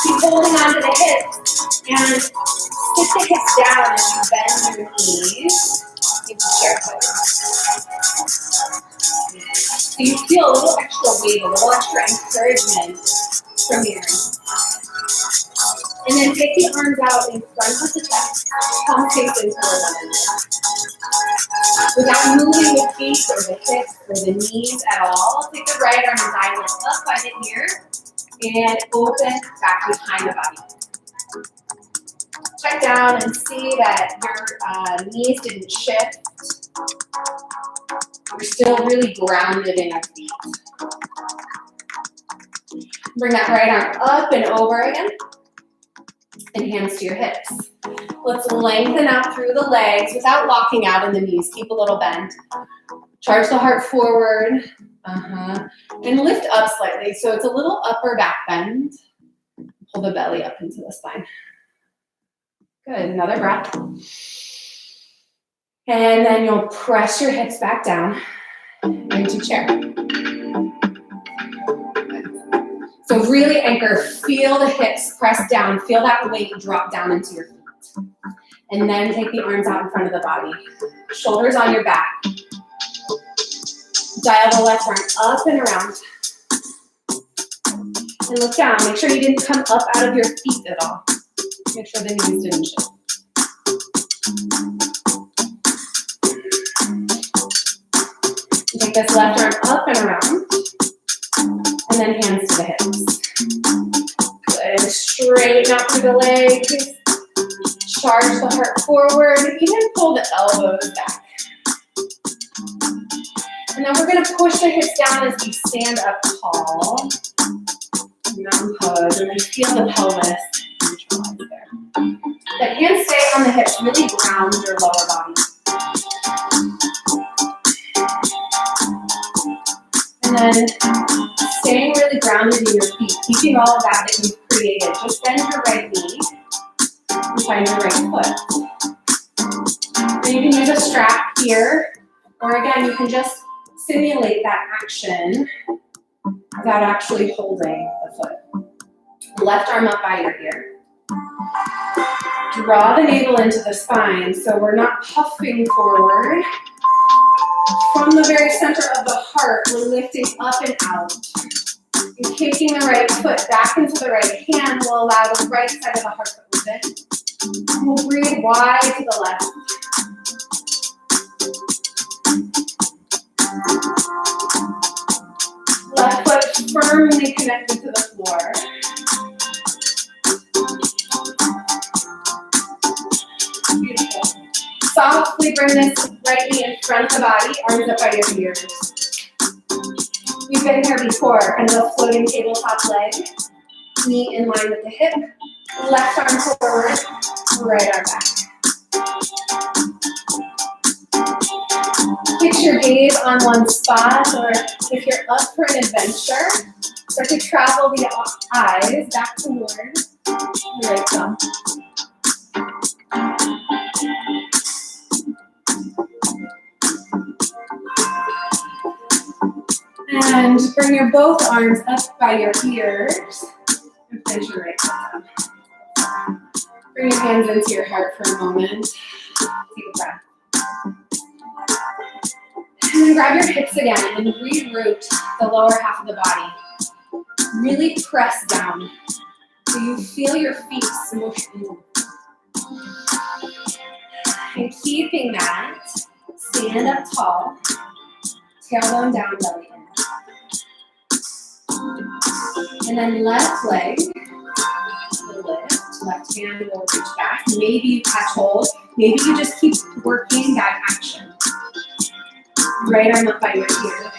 Keep holding onto the hips and sit the hips down as you bend your knees into chair pose. So you feel a little extra weight, a little extra encouragement from here. And then take the arms out in front of the chest, palm facing forward. Without moving the feet or the hips or the knees at all, take the right arm and dial it up by the ear and open back behind the body. Check down and see that your knees didn't shift. You're still really grounded in your feet. Bring that right arm up and over again. And hands to your hips. Let's lengthen out through the legs without locking out in the knees. Keep a little bend. Charge the heart forward. And lift up slightly. So it's a little upper back bend. Pull the belly up into the spine. Good. Another breath. And then you'll press your hips back down into chair. So really anchor, feel the hips press down, feel that weight drop down into your feet. And then take the arms out in front of the body. Shoulders on your back. Dial the left arm up and around. And look down, make sure you didn't come up out of your feet at all. Make sure the knees didn't shift. Take this left arm up and around. And then hands to the hips. Good. Straighten out through the legs. Charge the heart forward. Even pull the elbows back. And then we're going to push the hips down as we stand up tall. mountain pose. We're going to feel the pelvis neutralize there. The hands stay on the hips, really ground your lower body. And then staying really grounded in your feet, keeping all of that you've created. Just bend your right knee and find your right foot. And you can use a strap here, or again, you can just simulate that action without actually holding the foot. Left arm up by your ear. Draw the navel into the spine so we're not puffing forward. From the very center of the heart, we're lifting up and out. And kicking the right foot back into the right hand will allow the right side of the heart to open. We'll breathe wide to the left. Left foot firmly connected to the floor. Beautiful. Softly bring this right knee in front of the body, arms up by your ears. We've been here before, kind of a floating tabletop leg. Knee in line with the hip. Left arm forward, right arm back. Fix your gaze on one spot, or if you're up for an adventure, start to travel the eyes back toward the right thumb. And bring your both arms up by your ears and place your right foot down. Bring your hands into your heart for a moment. Take a breath. And then grab your hips again and reroute the lower half of the body. Really press down so you feel your feet smoosh in. And keeping that, stand up tall, tailbone down, belly in. And then left leg, the lift, left hand will reach back. Maybe you catch hold, maybe you just keep working that action. Right arm up by your ear.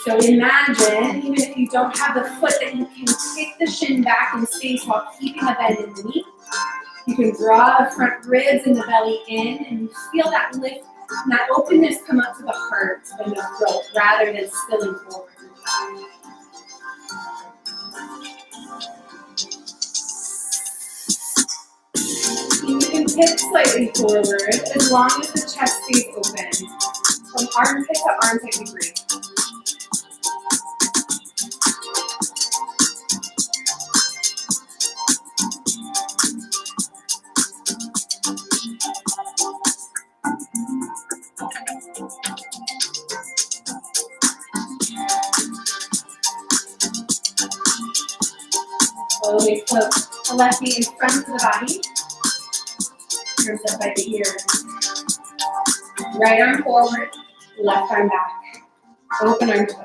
So imagine, even if you don't have the foot, that you can kick the shin back in space while keeping a bend in the knee. You can draw the front ribs and the belly in, and you feel that lift and that openness come up to the heart and the throat rather than spilling forward. You can tip slightly forward as long as the chest stays open. From armpit to armpit, we breathe. Slowly float the left knee in front of the body. Arms up by the ears. Right arm forward, left arm back. Open arm twist.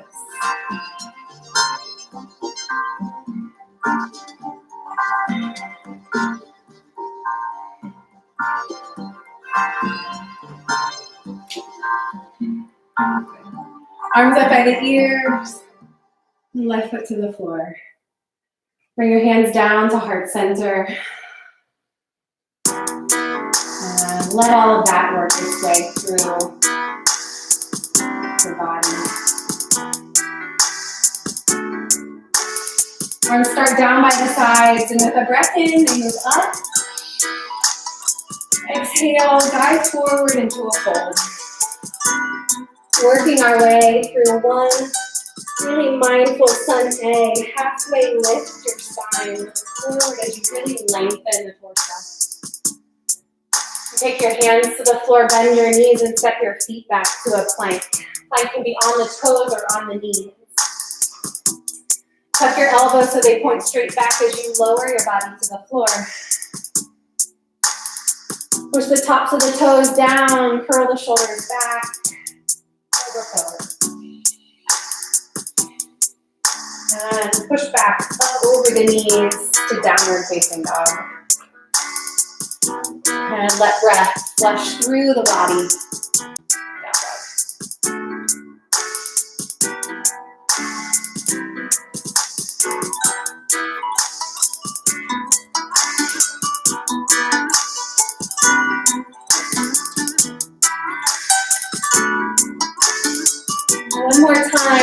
Arms up by the ears. Left foot to the floor. Bring your hands down to heart center. And let all of that work its way through your body. Arms start down by the sides, and with a breath in, they move up. Exhale, guide forward into a fold. Working our way through one really mindful sun A. Halfway lift your spine forward as you really lengthen the torso. Take your hands to the floor, bend your knees, and step your feet back to a plank. Plank can be on the toes or on the knees. Tuck your elbows so they point straight back as you lower your body to the floor. Push the tops of the toes down, curl the shoulders back, over forward. And push back up over the knees to downward facing dog. And let breath flush through the body. Down dog.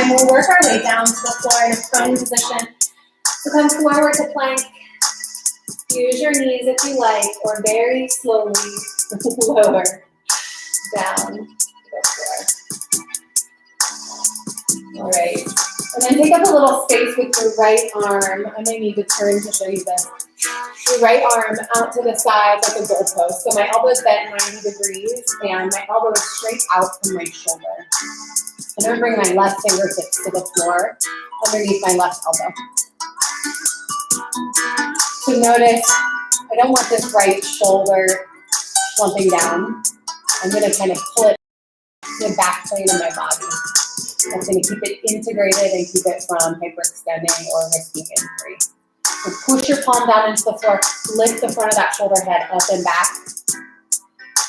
time, we'll work our way down to the floor in a prone position. So come forward to plank. Use your knees if you like, or very slowly lower down to the floor. All right. And then take up a little space with your right arm. I might need to turn to show you this. Your right arm out to the side like a goalpost. So my elbow is bent 90 degrees and my elbow is straight out from my shoulder. I'm going to bring my left fingertips to the floor underneath my left elbow. So notice, I don't want this right shoulder slumping down. I'm going to kind of pull it to the back plane of my body. That's going to keep it integrated and keep it from hyperextending or risking injury. So push your palm down into the floor, lift the front of that shoulder head up and back.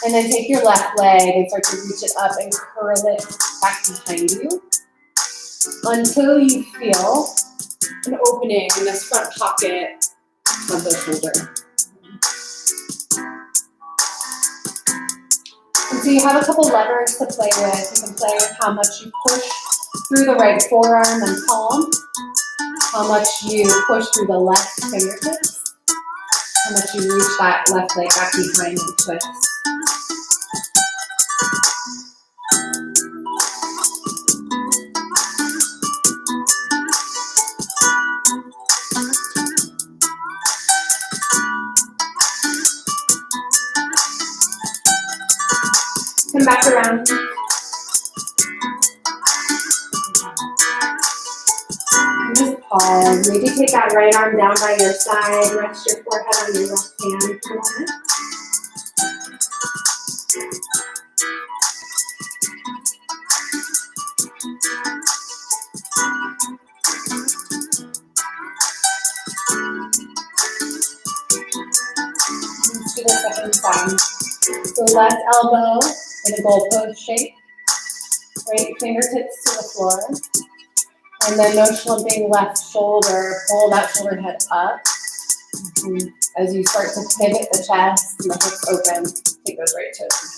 And then take your left leg and start to reach it up and curl it back behind you until you feel an opening in this front pocket of the shoulder. And so you have a couple levers to play with. You can play with how much you push through the right forearm and palm, how much you push through the left fingertips, how much you reach that left leg back behind and twist. Come back around. And just pause. Maybe take that right arm down by your side. Rest your forehead on your left hand for a moment. Let's do the second side. So left elbow in a goalpost shape. Right fingertips to the floor. And then no slumping left shoulder. Pull that shoulder head up. As you start to pivot the chest and the hips open, take those right toes.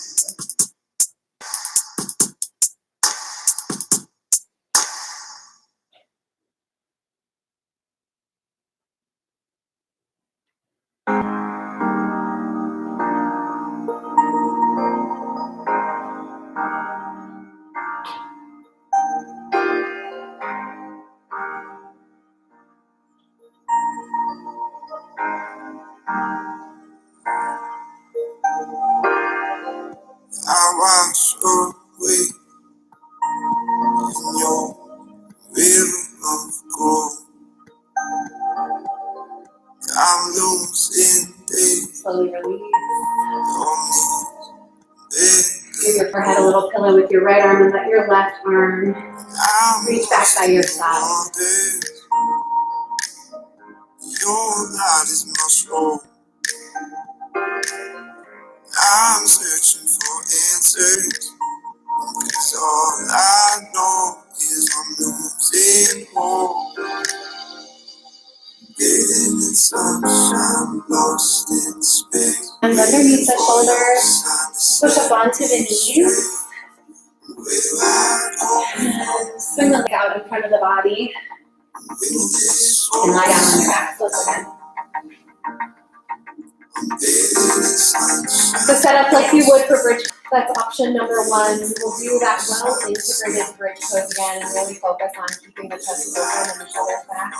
I wash away in your river of gold. I'm losing days Slowly release. on these Give your forehead a little pillow with your right arm and let your left arm reach back by your side. Your light is my soul. I'm searching for answers, 'cause all I know is I'm losing hope. In the sunshine, lost in space. And underneath the shoulders, push up onto the knees. And swing the leg out in front of the body. And lie down on your back. Close again. So set up like you would for bridge. That's option number one. We'll do that well integrated bridge pose again and really focus on keeping the chest open and the shoulders back.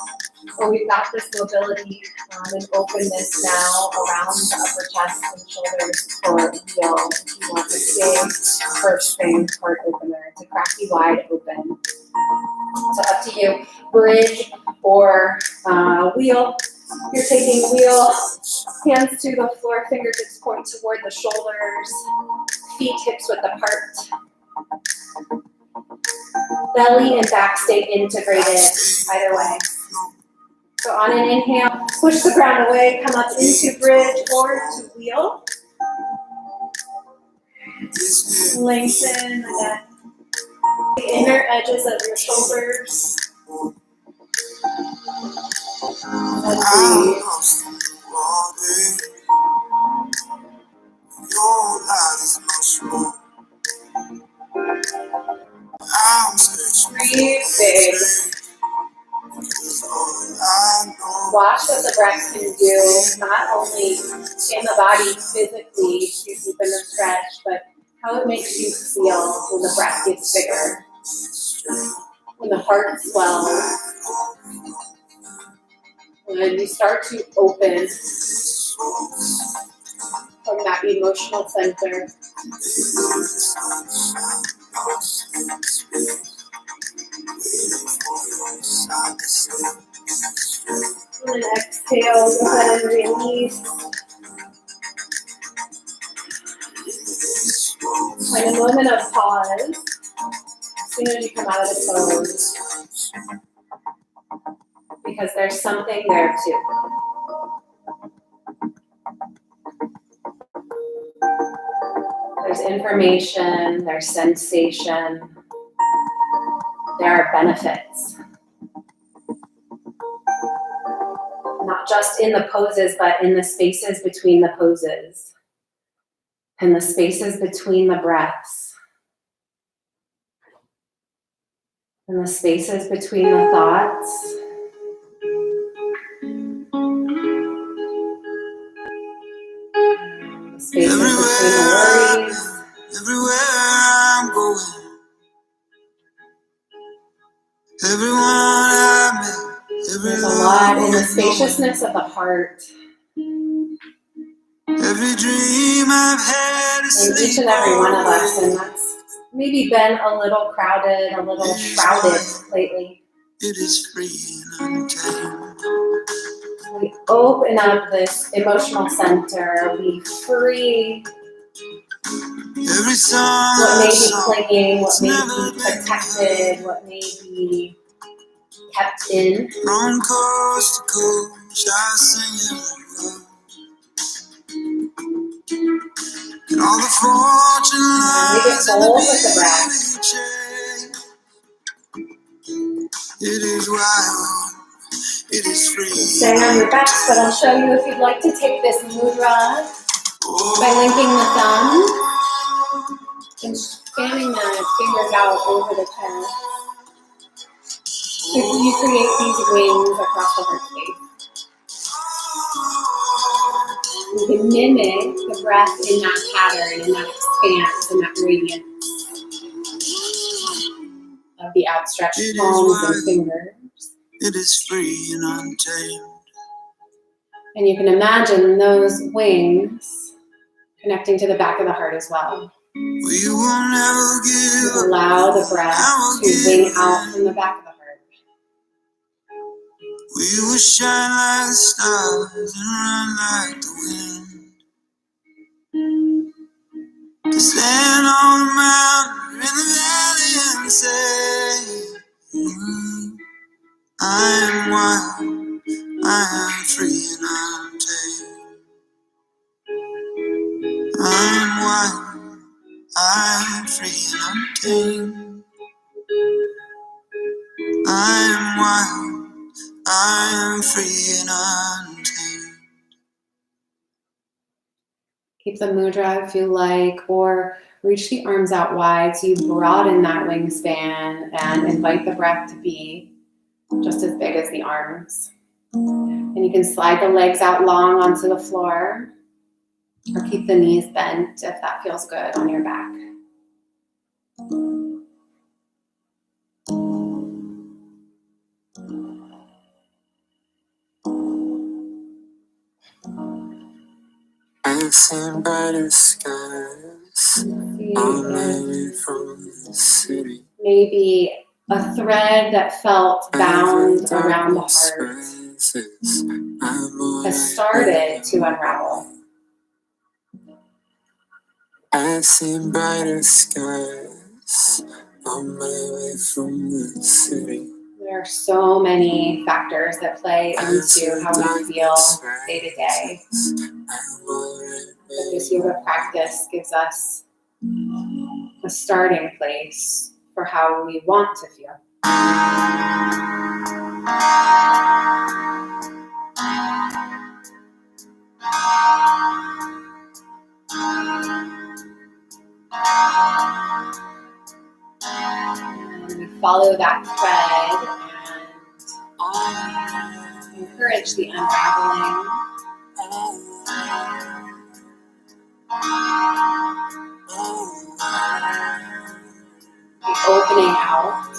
So we've got this mobility and openness now around the upper chest and shoulders for wheel. If you want to stay first thing heart opener to crack you wide open. So up to you, bridge or wheel. You're taking wheel, hands to the floor, fingertips point toward the shoulders, feet hips width apart. Belly and back stay integrated either way. So on an inhale, push the ground away, come up into bridge or to wheel. Lengthen the inner edges of your shoulders. And breathe. Your light is my soul. I'm searching Breathe big. big. Watch what the breath can do, not only in the body physically to deepen the stretch, but how it makes you feel when the breath gets bigger, when the heart swells, when you start to open from that emotional center. And then exhale, go ahead and release. Find a moment of pause as soon as you come out of the pose, Because there's something there too. There's information, there's sensation, there are benefits. Not just in the poses, but in the spaces between the poses, and the spaces between the breaths, and the spaces between the thoughts. The spaces between the worries. Everywhere I'm going, everyone I met, There's a lot in the spaciousness of the heart. Every dream I've had In each and every one of us, and that's maybe been a little crowded, a little shrouded lately. It is free and untamed. We open up this emotional center, we free Every song what may be clinging, what may be protected, what may be kept in. from coast to coast, I sing it alone. And all the fortune We get lies in the bold with the breath. It is wild, it is free. Stay on your backs, but I'll show you if you'd like to take this mudra by linking the thumbs and fanning the fingers out over the chest. If you create these wings across the heart space, you can mimic the breath in that pattern, in that expanse, in that radiance of the outstretched palms and fingers. It is free and untamed. And you can imagine those wings connecting to the back of the heart as well. We will never give up. Allow the breath to wing out from the back of the heart. We will shine like the stars and run like the wind. To stand on the mountain or in the valley and say, I am wild, I am free and untamed. I am wild, I am free and untamed. I am wild, I am free and untamed. Keep the mudra if you like, or reach the arms out wide so you broaden that wingspan and invite the breath to be just as big as the arms. And you can slide the legs out long onto the floor, or keep the knees bent if that feels good on your back. I've seen brighter skies on my way from the city. Maybe a thread that felt bound around the heart has started to unravel. I've seen brighter skies on my way from the city. There are so many factors that play into how we feel day to day. But this yoga practice gives us a starting place for how we want to feel. And we follow that thread message, the unraveling, the opening out.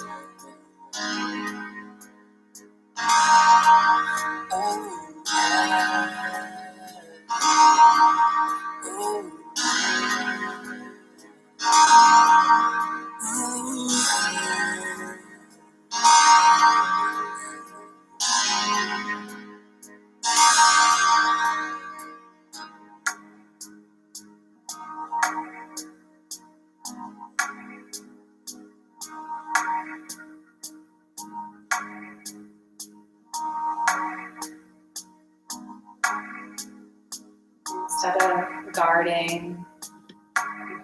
Instead of guarding,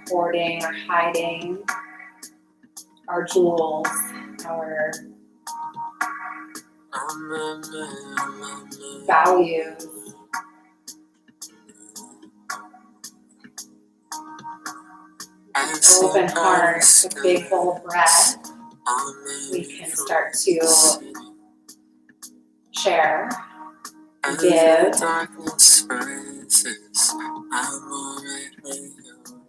hoarding, or hiding our jewels, our values, open heart, a big bold breath, we can start to share, give, darkness rises, I'm alright with you.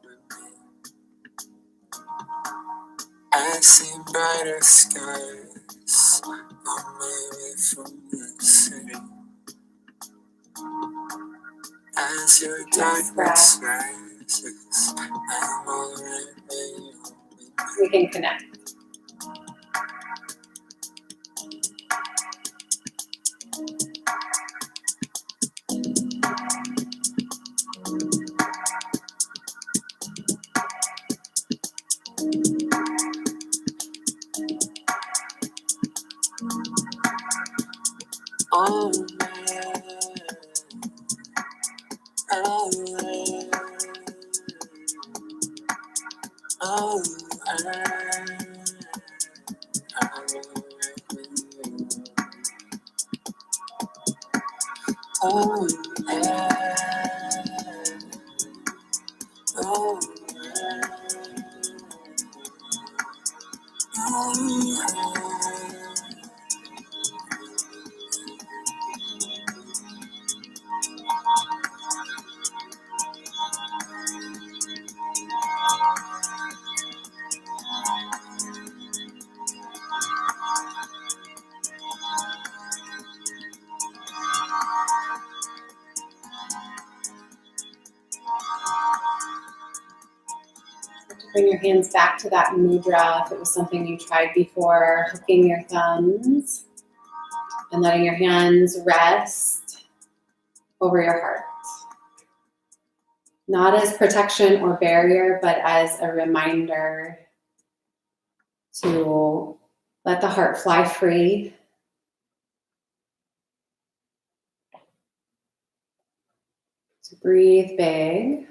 I see brighter skies on my way from the city. As your darkness rises, I'm alright with you. we can connect. Oh, man. Oh, man. Oh, oh, oh, Bring your hands back to that mudra if it was something you tried before, hooking your thumbs and letting your hands rest over your heart. Not as protection or barrier, but as a reminder to let the heart fly free. To breathe big.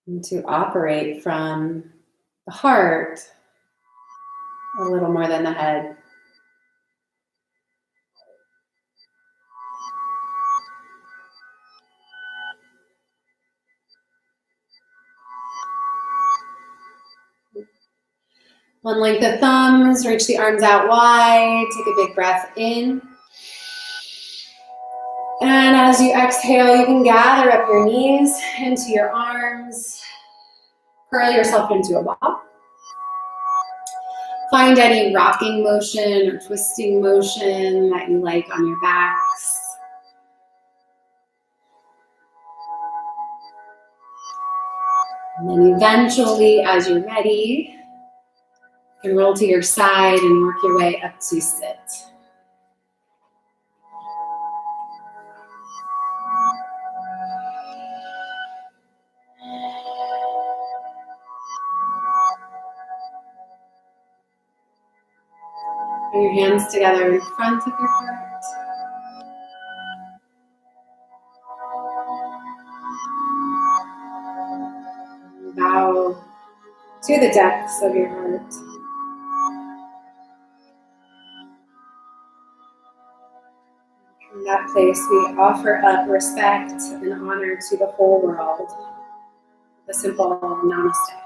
And to operate from the heart a little more than the head. One length of thumbs, reach the arms out wide, take a big breath in. And as you exhale, you can gather up your knees into your arms, curl yourself into a ball. Find any rocking motion or twisting motion that you like on your backs. And then eventually, as you're ready, you can roll to your side and work your way up to sit. Bring your hands together in front of your heart. Bow to the depths of your heart. From that place, we offer up respect and honor to the whole world. The simple namaste.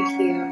Thank you.